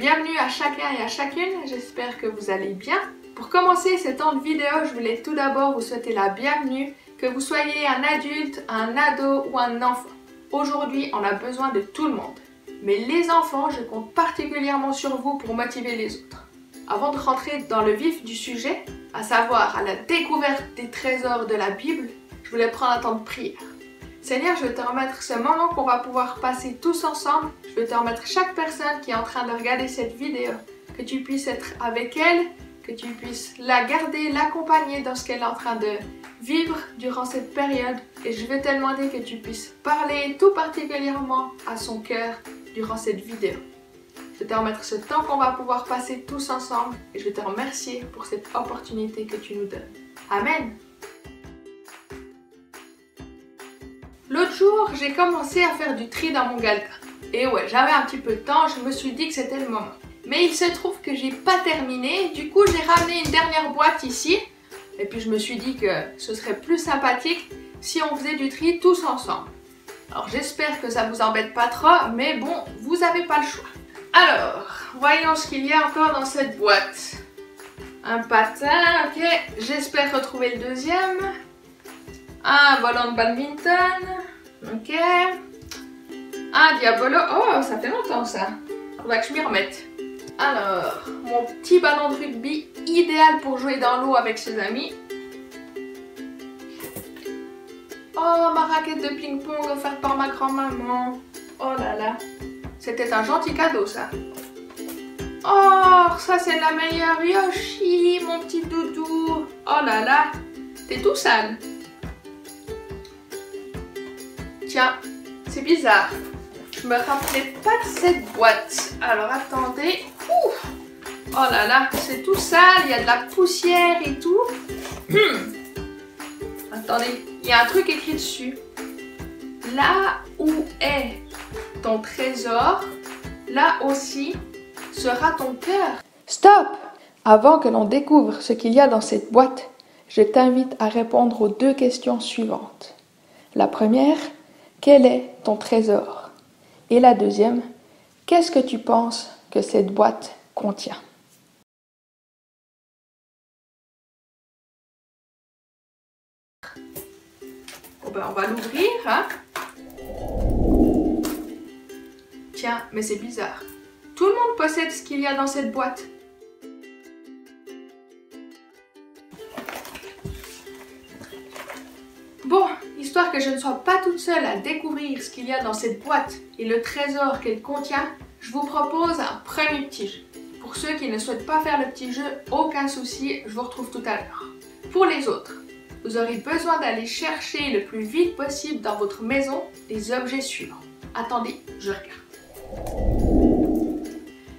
Bienvenue à chacun et à chacune, j'espère que vous allez bien. Pour commencer ce temps de vidéo, je voulais tout d'abord vous souhaiter la bienvenue, que vous soyez un adulte, un ado ou un enfant. Aujourd'hui, on a besoin de tout le monde. Mais les enfants, je compte particulièrement sur vous pour motiver les autres. Avant de rentrer dans le vif du sujet, à savoir à la découverte des trésors de la Bible, je voulais prendre un temps de prière. Seigneur, je veux te remettre ce moment qu'on va pouvoir passer tous ensemble. Je veux te remettre chaque personne qui est en train de regarder cette vidéo. Que tu puisses être avec elle, que tu puisses la garder, l'accompagner dans ce qu'elle est en train de vivre durant cette période. Et je veux te demander que tu puisses parler tout particulièrement à son cœur durant cette vidéo. Je veux te remettre ce temps qu'on va pouvoir passer tous ensemble et je veux te remercier pour cette opportunité que tu nous donnes. Amen. L'autre jour, j'ai commencé à faire du tri dans mon galka. Et ouais, j'avais un petit peu de temps, je me suis dit que c'était le moment. Mais il se trouve que j'ai pas terminé, du coup j'ai ramené une dernière boîte ici. Et puis je me suis dit que ce serait plus sympathique si on faisait du tri tous ensemble. Alors j'espère que ça vous embête pas trop, mais bon, vous n'avez pas le choix. Alors, voyons ce qu'il y a encore dans cette boîte. Un patin, ok, j'espère retrouver le deuxième. Un ballon de badminton, ok. Un diabolo, oh ça fait longtemps ça. Faudra que je m'y remette. Alors, mon petit ballon de rugby, idéal pour jouer dans l'eau avec ses amis. Oh, ma raquette de ping-pong offerte par ma grand-maman. Oh là là, c'était un gentil cadeau ça. Oh, ça c'est la meilleure. Yoshi, mon petit doudou. Oh là là, t'es tout sale. Tiens, c'est bizarre. Je me rappelais pas de cette boîte. Alors attendez. Ouf. Oh là là, c'est tout sale. Il y a de la poussière et tout. Attendez, il y a un truc écrit dessus. Là où est ton trésor, là aussi sera ton cœur. Stop! Avant que l'on découvre ce qu'il y a dans cette boîte, je t'invite à répondre aux deux questions suivantes. La première, quel est ton trésor? Et la deuxième, qu'est-ce que tu penses que cette boîte contient? Bon ben, on va l'ouvrir, hein? Tiens, mais c'est bizarre. Tout le monde possède ce qu'il y a dans cette boîte. Bon, histoire que je ne sois pas toute seule à découvrir ce qu'il y a dans cette boîte et le trésor qu'elle contient, je vous propose un premier petit jeu. Pour ceux qui ne souhaitent pas faire le petit jeu, aucun souci, je vous retrouve tout à l'heure. Pour les autres, vous aurez besoin d'aller chercher le plus vite possible dans votre maison les objets suivants. Attendez, je regarde.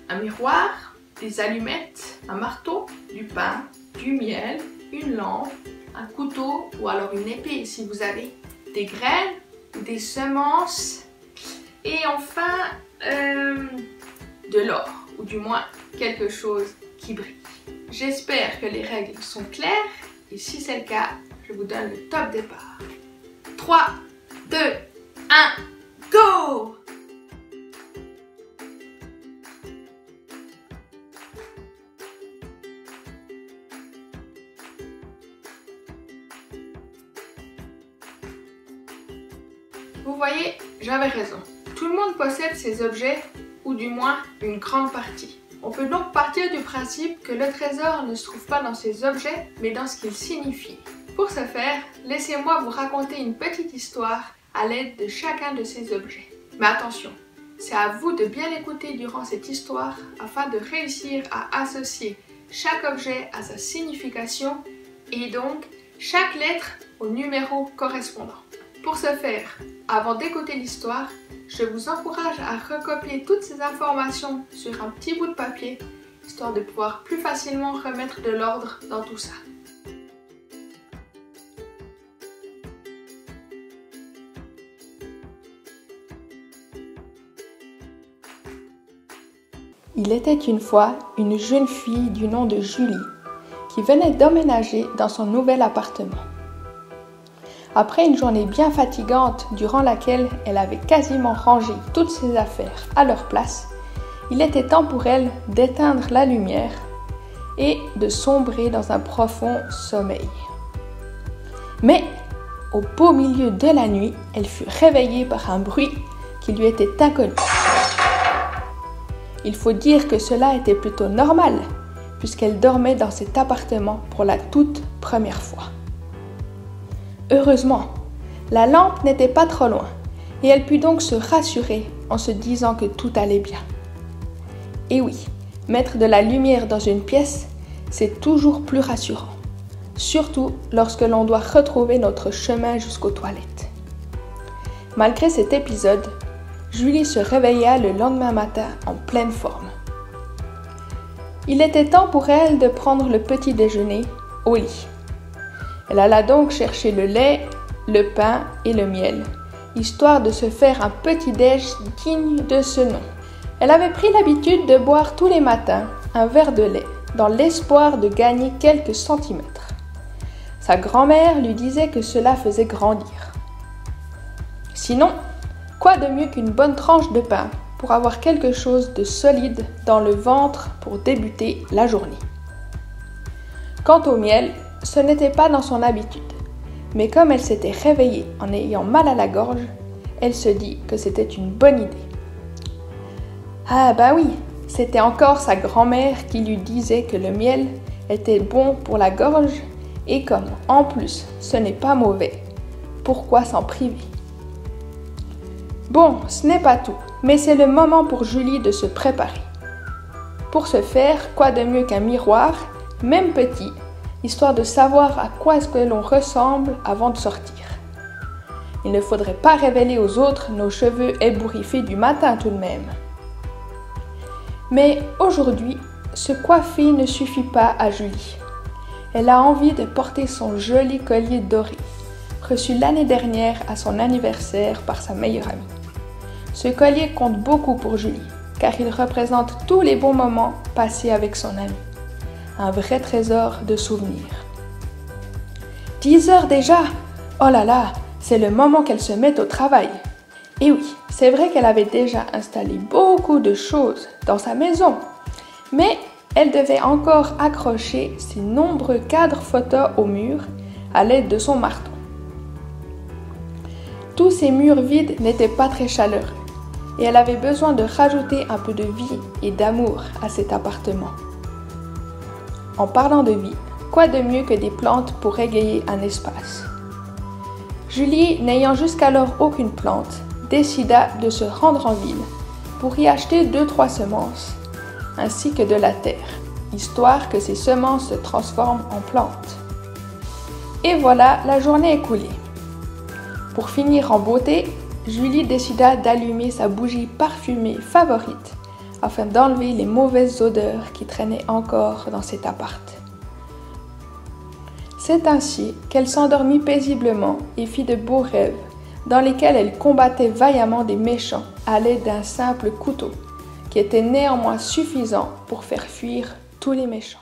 Un miroir, des allumettes, un marteau, du pain, du miel, une lampe, un couteau ou alors une épée si vous avez, des graines, des semences et enfin de l'or ou du moins quelque chose qui brille. J'espère que les règles sont claires et si c'est le cas, je vous donne le top départ. 3, 2, 1, go! Vous voyez, j'avais raison. Tout le monde possède ces objets, ou du moins une grande partie. On peut donc partir du principe que le trésor ne se trouve pas dans ces objets, mais dans ce qu'ils signifient. Pour ce faire, laissez-moi vous raconter une petite histoire à l'aide de chacun de ces objets. Mais attention, c'est à vous de bien écouter durant cette histoire afin de réussir à associer chaque objet à sa signification et donc chaque lettre au numéro correspondant. Pour ce faire, avant d'écouter l'histoire, je vous encourage à recopier toutes ces informations sur un petit bout de papier, histoire de pouvoir plus facilement remettre de l'ordre dans tout ça. Il était une fois une jeune fille du nom de Julie qui venait d'emménager dans son nouvel appartement. Après une journée bien fatigante durant laquelle elle avait quasiment rangé toutes ses affaires à leur place, Il était temps pour elle d'éteindre la lumière et de sombrer dans un profond sommeil. Mais, au beau milieu de la nuit, elle fut réveillée par un bruit qui lui était inconnu. Il faut dire que cela était plutôt normal, puisqu'elle dormait dans cet appartement pour la toute première fois. Heureusement, la lampe n'était pas trop loin, et elle put donc se rassurer en se disant que tout allait bien. Et oui, mettre de la lumière dans une pièce, c'est toujours plus rassurant, surtout lorsque l'on doit retrouver notre chemin jusqu'aux toilettes. Malgré cet épisode, Julie se réveilla le lendemain matin en pleine forme. Il était temps pour elle de prendre le petit déjeuner au lit. Elle alla donc chercher le lait, le pain et le miel, histoire de se faire un petit déj digne de ce nom. Elle avait pris l'habitude de boire tous les matins un verre de lait, dans l'espoir de gagner quelques centimètres. Sa grand-mère lui disait que cela faisait grandir. Sinon, quoi de mieux qu'une bonne tranche de pain pour avoir quelque chose de solide dans le ventre pour débuter la journée. Quant au miel, ce n'était pas dans son habitude, mais comme elle s'était réveillée en ayant mal à la gorge, elle se dit que c'était une bonne idée. Ah bah oui, c'était encore sa grand-mère qui lui disait que le miel était bon pour la gorge et comme en plus ce n'est pas mauvais, pourquoi s'en priver? Bon, ce n'est pas tout, mais c'est le moment pour Julie de se préparer. Pour ce faire, quoi de mieux qu'un miroir, même petit, histoire de savoir à quoi est-ce que l'on ressemble avant de sortir. Il ne faudrait pas révéler aux autres nos cheveux ébouriffés du matin tout de même. Mais aujourd'hui, se coiffer ne suffit pas à Julie. Elle a envie de porter son joli collier doré, reçu l'année dernière à son anniversaire par sa meilleure amie. Ce collier compte beaucoup pour Julie, car il représente tous les bons moments passés avec son amie. Un vrai trésor de souvenirs. 10 heures déjà! Oh là là, c'est le moment qu'elle se mette au travail. Et oui, c'est vrai qu'elle avait déjà installé beaucoup de choses dans sa maison, mais elle devait encore accrocher ses nombreux cadres photos au mur à l'aide de son marteau. Tous ces murs vides n'étaient pas très chaleureux et elle avait besoin de rajouter un peu de vie et d'amour à cet appartement. En parlant de vie, quoi de mieux que des plantes pour égayer un espace? Julie, n'ayant jusqu'alors aucune plante, décida de se rendre en ville pour y acheter 2-3 semences, ainsi que de la terre, histoire que ces semences se transforment en plantes. Et voilà, la journée écoulée. Pour finir en beauté, Julie décida d'allumer sa bougie parfumée favorite afin d'enlever les mauvaises odeurs qui traînaient encore dans cet appart. C'est ainsi qu'elle s'endormit paisiblement et fit de beaux rêves, dans lesquels elle combattait vaillamment des méchants à l'aide d'un simple couteau, qui était néanmoins suffisant pour faire fuir tous les méchants.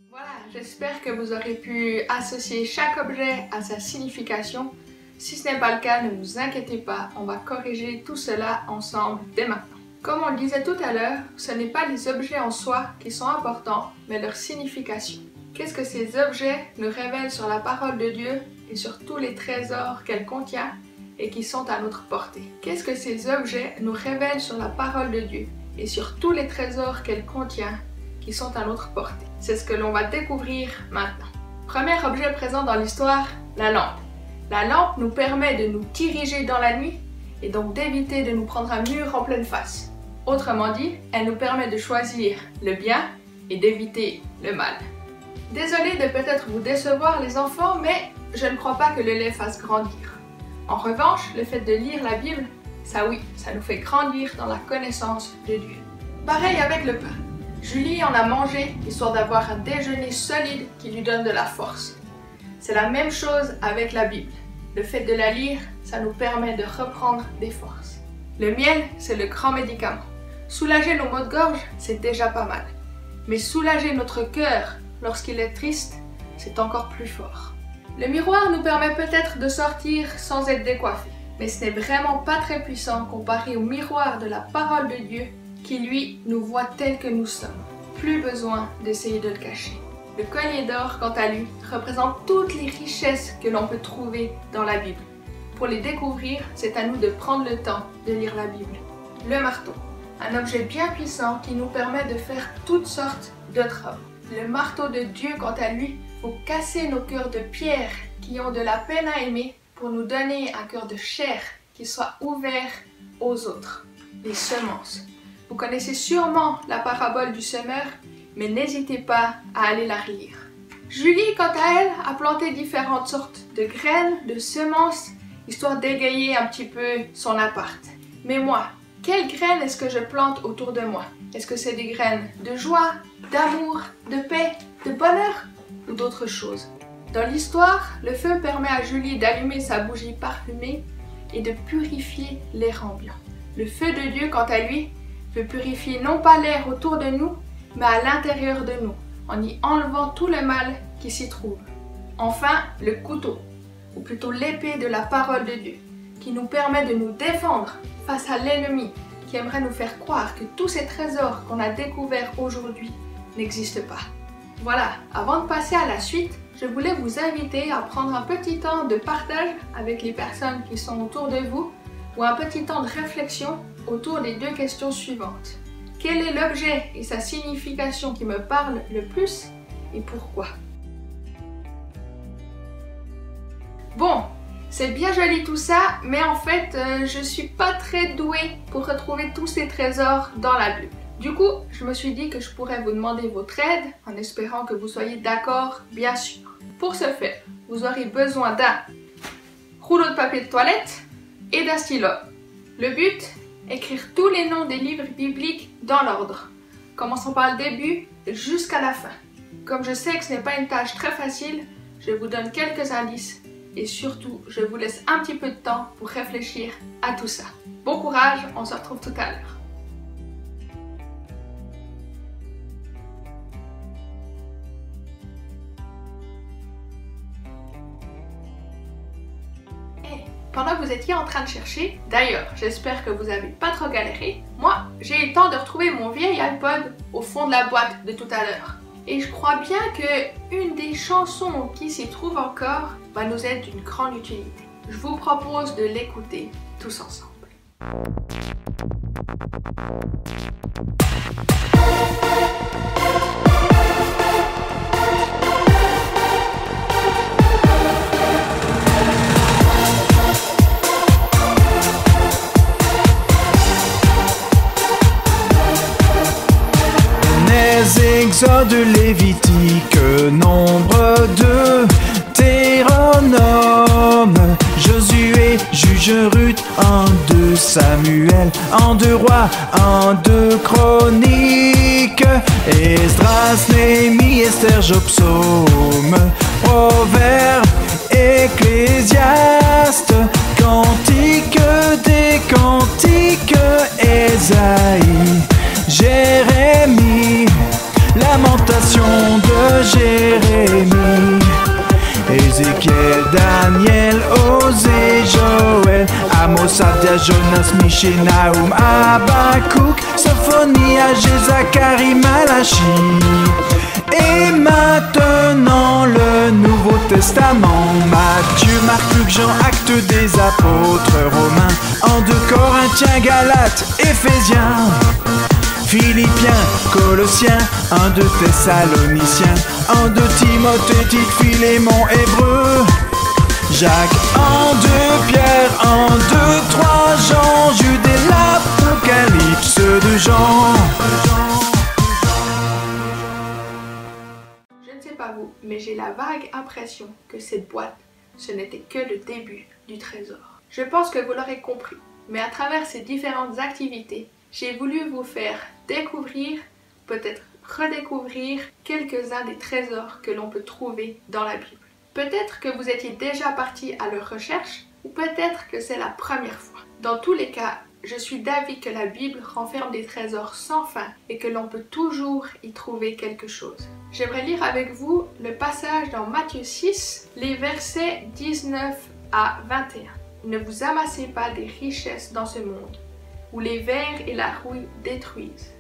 Voilà, j'espère que vous aurez pu associer chaque objet à sa signification. Si ce n'est pas le cas, ne vous inquiétez pas, on va corriger tout cela ensemble dès maintenant. Comme on le disait tout à l'heure, ce n'est pas les objets en soi qui sont importants, mais leur signification. Qu'est-ce que ces objets nous révèlent sur la parole de Dieu et sur tous les trésors qu'elle contient et qui sont à notre portée? Qu'est-ce que ces objets nous révèlent sur la parole de Dieu et sur tous les trésors qu'elle contient qui sont à notre portée? C'est ce que l'on va découvrir maintenant. Premier objet présent dans l'histoire, la lampe. La lampe nous permet de nous diriger dans la nuit et donc d'éviter de nous prendre un mur en pleine face. Autrement dit, elle nous permet de choisir le bien et d'éviter le mal. Désolée de peut-être vous décevoir les enfants, mais je ne crois pas que le lait fasse grandir. En revanche, le fait de lire la Bible, ça oui, ça nous fait grandir dans la connaissance de Dieu. Pareil avec le pain. Julie en a mangé histoire d'avoir un déjeuner solide qui lui donne de la force. C'est la même chose avec la Bible. Le fait de la lire, ça nous permet de reprendre des forces. Le miel, c'est le grand médicament. Soulager nos maux de gorge, c'est déjà pas mal. Mais soulager notre cœur lorsqu'il est triste, c'est encore plus fort. Le miroir nous permet peut-être de sortir sans être décoiffé, mais ce n'est vraiment pas très puissant comparé au miroir de la parole de Dieu qui lui nous voit tels que nous sommes. Plus besoin d'essayer de le cacher. Le collier d'or, quant à lui, représente toutes les richesses que l'on peut trouver dans la Bible. Pour les découvrir, c'est à nous de prendre le temps de lire la Bible. Le marteau, un objet bien puissant qui nous permet de faire toutes sortes de travaux. Le marteau de Dieu, quant à lui, faut casser nos cœurs de pierre qui ont de la peine à aimer pour nous donner un cœur de chair qui soit ouvert aux autres. Les semences. Vous connaissez sûrement la parabole du semeur, mais n'hésitez pas à aller la relire. Julie, quant à elle, a planté différentes sortes de graines, de semences, histoire d'égayer un petit peu son appart. Mais moi, quelles graines est-ce que je plante autour de moi? Est-ce que c'est des graines de joie, d'amour, de paix, de bonheur ou d'autres choses? Dans l'histoire, le feu permet à Julie d'allumer sa bougie parfumée et de purifier l'air ambiant. Le feu de Dieu, quant à lui, peut purifier non pas l'air autour de nous, mais à l'intérieur de nous, en y enlevant tout le mal qui s'y trouve. Enfin, le couteau, ou plutôt l'épée de la parole de Dieu, qui nous permet de nous défendre face à l'ennemi qui aimerait nous faire croire que tous ces trésors qu'on a découverts aujourd'hui n'existent pas. Voilà, avant de passer à la suite, je voulais vous inviter à prendre un petit temps de partage avec les personnes qui sont autour de vous ou un petit temps de réflexion autour des deux questions suivantes. Quel est l'objet et sa signification qui me parle le plus et pourquoi? Bon, c'est bien joli tout ça, mais en fait, je suis pas très douée pour retrouver tous ces trésors dans la Bible. Du coup, je me suis dit que je pourrais vous demander votre aide en espérant que vous soyez d'accord, bien sûr. Pour ce faire, vous aurez besoin d'un rouleau de papier de toilette et d'un stylo. Le but, écrire tous les noms des livres bibliques dans l'ordre, commençant par le début jusqu'à la fin. Comme je sais que ce n'est pas une tâche très facile, je vous donne quelques indices et surtout, je vous laisse un petit peu de temps pour réfléchir à tout ça. Bon courage, on se retrouve tout à l'heure. Pendant que vous étiez en train de chercher, d'ailleurs, j'espère que vous n'avez pas trop galéré, moi, j'ai eu le temps de retrouver mon vieil iPod au fond de la boîte de tout à l'heure. Et je crois bien que une des chansons qui s'y trouve encore va nous être d'une grande utilité. Je vous propose de l'écouter tous ensemble. Exode, Lévitique, Nombre 2, Deutéronome, Josué, Juge, Ruth, 1-2 Samuel, 2 Rois, 2 Chroniques, Esdras, Néhémie, Esther, Job, Psaume, Proverbes, Ecclésiaste, Cantique des Cantiques, Ésaïe, Jérémie, Lamentation de Jérémie, Ézéchiel, Daniel, Osée, Joël, Amos, Abdia, Jonas, Michée, Naoum, Habakkuk, Sophonie, Agé, Zacharie, Malachi. Et maintenant le Nouveau Testament, Matthieu, Marc, Luc, Jean, Actes des Apôtres, Romains, 2 Corinthiens, Galates, Éphésiens, Philippiens, Colossiens, 2 Thessaloniciens, 2 Timothée, Tite, Philémon, Hébreux, Jacques, 2 Pierre, 2, 3 Jean, Jude et l'Apocalypse de Jean. Je ne sais pas vous, mais j'ai la vague impression que cette boîte, ce n'était que le début du trésor. Je pense que vous l'aurez compris, mais à travers ces différentes activités, j'ai voulu vous faire découvrir, peut-être redécouvrir quelques-uns des trésors que l'on peut trouver dans la Bible. Peut-être que vous étiez déjà parti à leur recherche, ou peut-être que c'est la première fois. Dans tous les cas, je suis d'avis que la Bible renferme des trésors sans fin et que l'on peut toujours y trouver quelque chose. J'aimerais lire avec vous le passage dans Matthieu 6, les versets 19 à 21. Ne vous amassez pas des richesses dans ce monde, où les vers et la rouille détruisent,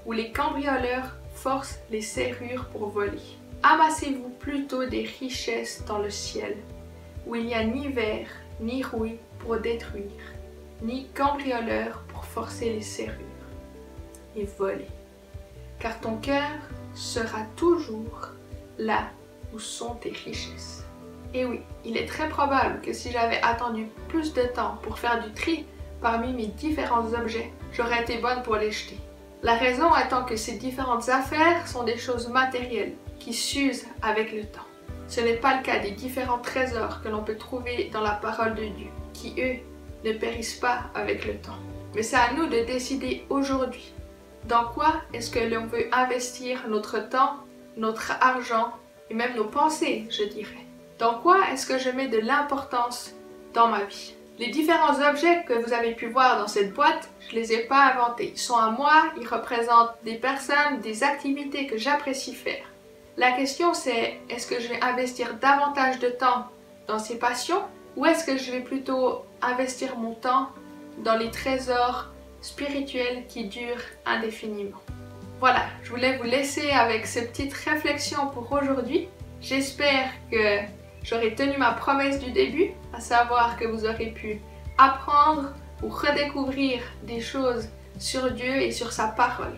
où les cambrioleurs forcent les serrures pour voler. Amassez-vous plutôt des richesses dans le ciel, où il n'y a ni vers ni rouille pour détruire, ni cambrioleurs pour forcer les serrures et voler. Car ton cœur sera toujours là où sont tes richesses. Et oui, il est très probable que si j'avais attendu plus de temps pour faire du tri parmi mes différents objets, j'aurais été bonne pour les jeter. La raison étant que ces différentes affaires sont des choses matérielles qui s'usent avec le temps. Ce n'est pas le cas des différents trésors que l'on peut trouver dans la parole de Dieu, qui eux ne périssent pas avec le temps. Mais c'est à nous de décider aujourd'hui dans quoi est-ce que l'on veut investir notre temps, notre argent et même nos pensées, je dirais. Dans quoi est-ce que je mets de l'importance dans ma vie? Les différents objets que vous avez pu voir dans cette boîte, je ne les ai pas inventés. Ils sont à moi, ils représentent des personnes, des activités que j'apprécie faire. La question c'est, est-ce que je vais investir davantage de temps dans ces passions ou est-ce que je vais plutôt investir mon temps dans les trésors spirituels qui durent indéfiniment? Voilà, je voulais vous laisser avec ces petites réflexions pour aujourd'hui. J'espère que j'aurai tenu ma promesse du début, à savoir que vous aurez pu apprendre ou redécouvrir des choses sur Dieu et sur sa parole.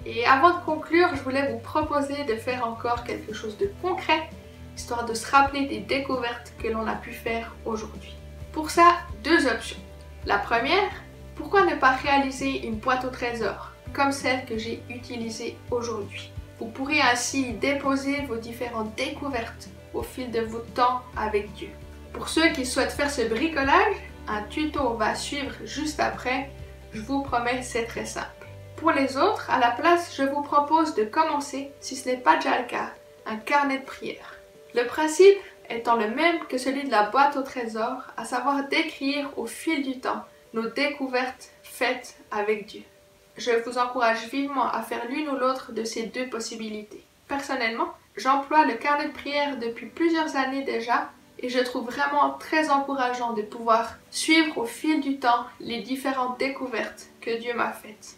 Et avant de conclure, je voulais vous proposer de faire encore quelque chose de concret, histoire de se rappeler des découvertes que l'on a pu faire aujourd'hui. Pour ça, deux options. La première, pourquoi ne pas réaliser une boîte au trésor, comme celle que j'ai utilisée aujourd'hui? Vous pourrez ainsi déposer vos différentes découvertes au fil de votre temps avec Dieu. Pour ceux qui souhaitent faire ce bricolage, un tuto va suivre juste après. Je vous promets, c'est très simple. Pour les autres, à la place, je vous propose de commencer, si ce n'est pas déjà le cas, un carnet de prière. Le principe étant le même que celui de la boîte au trésor, à savoir d'écrire au fil du temps nos découvertes faites avec Dieu. Je vous encourage vivement à faire l'une ou l'autre de ces deux possibilités. Personnellement, j'emploie le carnet de prière depuis plusieurs années déjà et je trouve vraiment très encourageant de pouvoir suivre au fil du temps les différentes découvertes que Dieu m'a faites.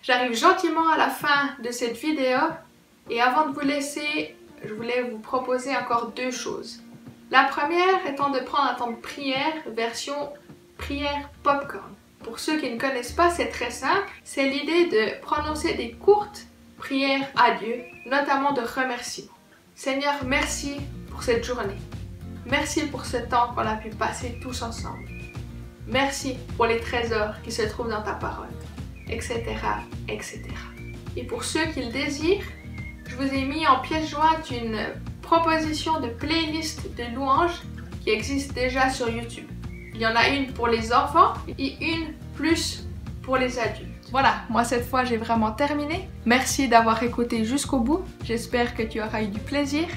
J'arrive gentiment à la fin de cette vidéo et avant de vous laisser, je voulais vous proposer encore deux choses. La première étant de prendre un temps de prière version prière popcorn. Pour ceux qui ne connaissent pas, c'est très simple. C'est l'idée de prononcer des courtes prières à Dieu, notamment de remerciement. Seigneur, merci pour cette journée. Merci pour ce temps qu'on a pu passer tous ensemble. Merci pour les trésors qui se trouvent dans ta parole, etc., etc. Et pour ceux qui le désirent, je vous ai mis en pièce jointe une proposition de playlist de louanges qui existe déjà sur YouTube. Il y en a une pour les enfants et une plus pour les adultes. Voilà, moi cette fois j'ai vraiment terminé. Merci d'avoir écouté jusqu'au bout. J'espère que tu auras eu du plaisir.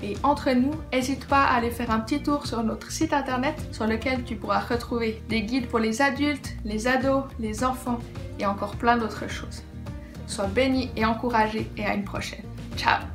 Et entre nous, n'hésite pas à aller faire un petit tour sur notre site internet sur lequel tu pourras retrouver des guides pour les adultes, les ados, les enfants et encore plein d'autres choses. Sois béni et encouragé et à une prochaine. Ciao!